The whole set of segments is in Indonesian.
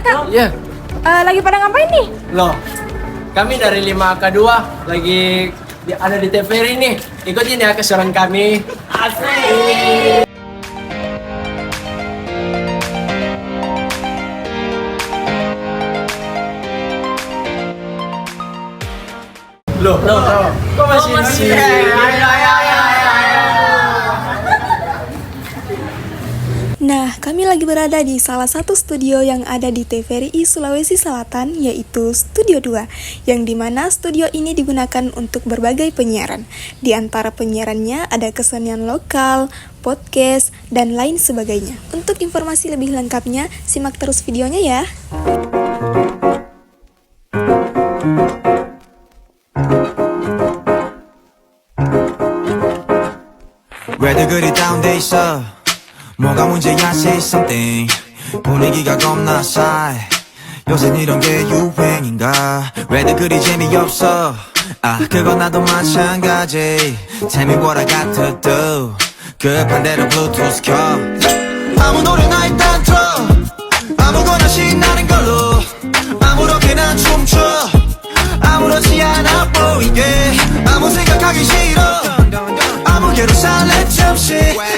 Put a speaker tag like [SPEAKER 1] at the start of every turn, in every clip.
[SPEAKER 1] Kak.
[SPEAKER 2] Ya,
[SPEAKER 1] Lagi pada ngapain nih?
[SPEAKER 2] loh. Kami dari 5K2 lagi ada di TVRI nih. Ikutin ya keseruan kami. Asik. Loh, kok masih di sini?
[SPEAKER 1] Nah, kami lagi berada di salah satu studio yang ada di TVRI Sulawesi Selatan, yaitu Studio 2, yang dimana studio ini digunakan untuk berbagai penyiaran. Di antara penyiarannya ada kesenian lokal, podcast, dan lain sebagainya. Untuk informasi lebih lengkapnya, simak terus videonya ya.
[SPEAKER 3] 왜들 그리 다운돼 있어 뭐가 문제야 say something 분위기가 겁나 싸해 요새 이런 게 유행인가 왜들 그리 재미없어 그건 나도 마찬가지 Tell me what I got to do 급한 대로 블루투스 켜 아무 노래나 일단 틀어 아무거나 신나는 걸로 아무렇게나 춤춰 아무렇지 않아 보이게 아무 생각하기 싫어 아무개로 살래 잠시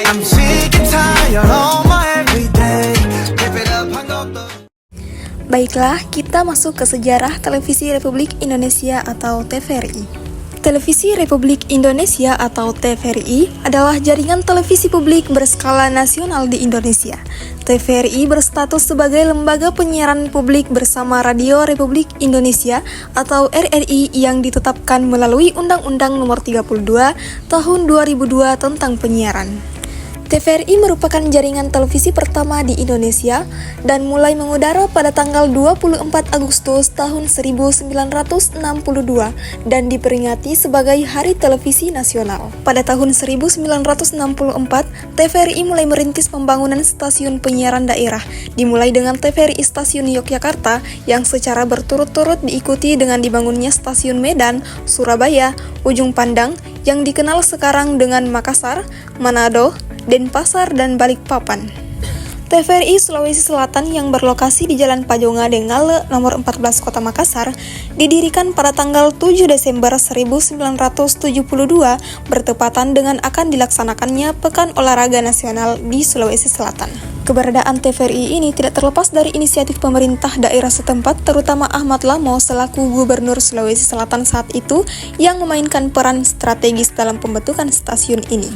[SPEAKER 3] I'm sick and tired of my everyday Keep it up 한 것도
[SPEAKER 1] Baiklah, kita masuk ke sejarah Televisi Republik Indonesia atau TVRI. Televisi Republik Indonesia atau TVRI adalah jaringan televisi publik berskala nasional di Indonesia. TVRI berstatus sebagai lembaga penyiaran publik bersama Radio Republik Indonesia atau RRI yang ditetapkan melalui Undang-Undang Nomor 32 Tahun 2002 tentang penyiaran. TVRI merupakan jaringan televisi pertama di Indonesia dan mulai mengudara pada tanggal 24 Agustus tahun 1962 dan diperingati sebagai Hari Televisi Nasional. Pada tahun 1964, TVRI mulai merintis pembangunan stasiun penyiaran daerah, dimulai dengan TVRI Stasiun Yogyakarta yang secara berturut-turut diikuti dengan dibangunnya Stasiun Medan, Surabaya, Ujung Pandang, yang dikenal sekarang dengan Makassar, Manado, Denpasar, dan Balikpapan. TVRI Sulawesi Selatan yang berlokasi di Jalan Pajonga Dengale nomor 14 Kota Makassar didirikan pada tanggal 7 Desember 1972 bertepatan dengan akan dilaksanakannya Pekan Olahraga Nasional di Sulawesi Selatan. Keberadaan TVRI ini tidak terlepas dari inisiatif pemerintah daerah setempat, terutama Ahmad Lamo selaku Gubernur Sulawesi Selatan saat itu yang memainkan peran strategis dalam pembentukan stasiun ini.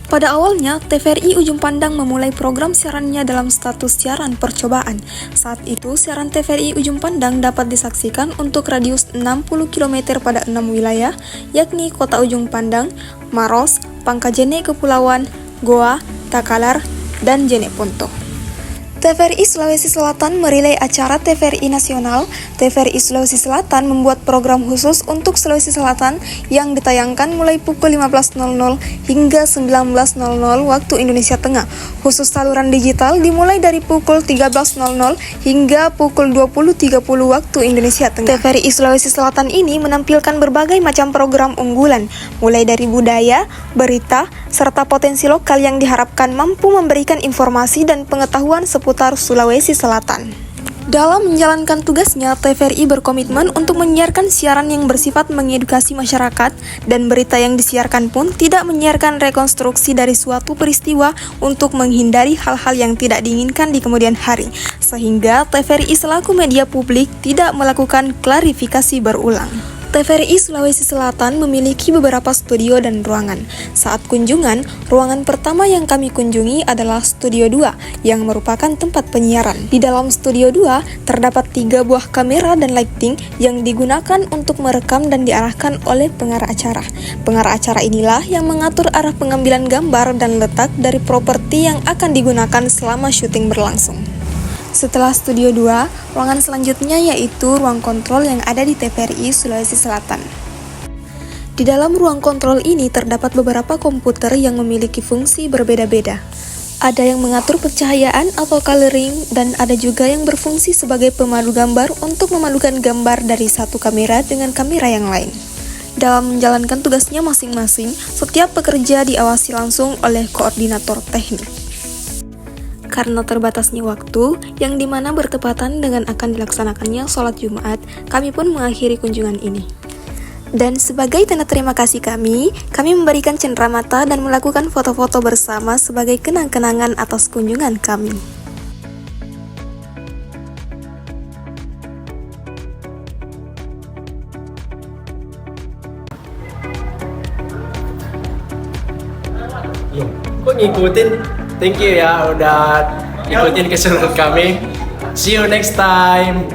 [SPEAKER 1] Pada awalnya, TVRI Ujung Pandang memulai program siarannya dalam status siaran percobaan. Saat itu, siaran TVRI Ujung Pandang dapat disaksikan untuk radius 60 km pada 6 wilayah, yakni Kota Ujung Pandang, Maros, Pangkajene Kepulauan, Goa, Takalar, dan Jeneponto. TVRI Sulawesi Selatan merilai acara TVRI Nasional. TVRI Sulawesi Selatan membuat program khusus untuk Sulawesi Selatan yang ditayangkan mulai pukul 15.00 hingga 19.00 waktu Indonesia Tengah. Khusus saluran digital dimulai dari pukul 13.00 hingga pukul 20.30 waktu Indonesia Tengah. TVRI Sulawesi Selatan ini menampilkan berbagai macam program unggulan, mulai dari budaya, berita, serta potensi lokal yang diharapkan mampu memberikan informasi dan pengetahuan seputar Sulawesi Selatan. Dalam menjalankan tugasnya, TVRI berkomitmen untuk menyiarkan siaran yang bersifat mengedukasi masyarakat, dan berita yang disiarkan pun tidak menyiarkan rekonstruksi dari suatu peristiwa untuk menghindari hal-hal yang tidak diinginkan di kemudian hari, sehingga TVRI selaku media publik tidak melakukan klarifikasi berulang. TVRI Sulawesi Selatan memiliki beberapa studio dan ruangan. Saat kunjungan, ruangan pertama yang kami kunjungi adalah Studio 2, yang merupakan tempat penyiaran. Di dalam Studio 2, terdapat 3 buah kamera dan lighting yang digunakan untuk merekam dan diarahkan oleh pengarah acara. Pengarah acara inilah yang mengatur arah pengambilan gambar dan letak dari properti yang akan digunakan selama syuting berlangsung. Setelah Studio 2, ruangan selanjutnya yaitu ruang kontrol yang ada di TVRI Sulawesi Selatan. Di dalam ruang kontrol ini terdapat beberapa komputer yang memiliki fungsi berbeda-beda. Ada yang mengatur pencahayaan atau coloring, dan ada juga yang berfungsi sebagai pemadu gambar untuk memadukan gambar dari satu kamera dengan kamera yang lain. Dalam menjalankan tugasnya masing-masing, setiap pekerja diawasi langsung oleh koordinator teknik. Karena terbatasnya waktu, yang dimana bertepatan dengan akan dilaksanakannya sholat Jumat, kami pun mengakhiri kunjungan ini. Dan sebagai tanda terima kasih kami memberikan cenderamata dan melakukan foto-foto bersama sebagai kenang-kenangan atas kunjungan kami.
[SPEAKER 2] Kok ngikutin? Thank you ya udah ikutin keseruan kami. See you next time.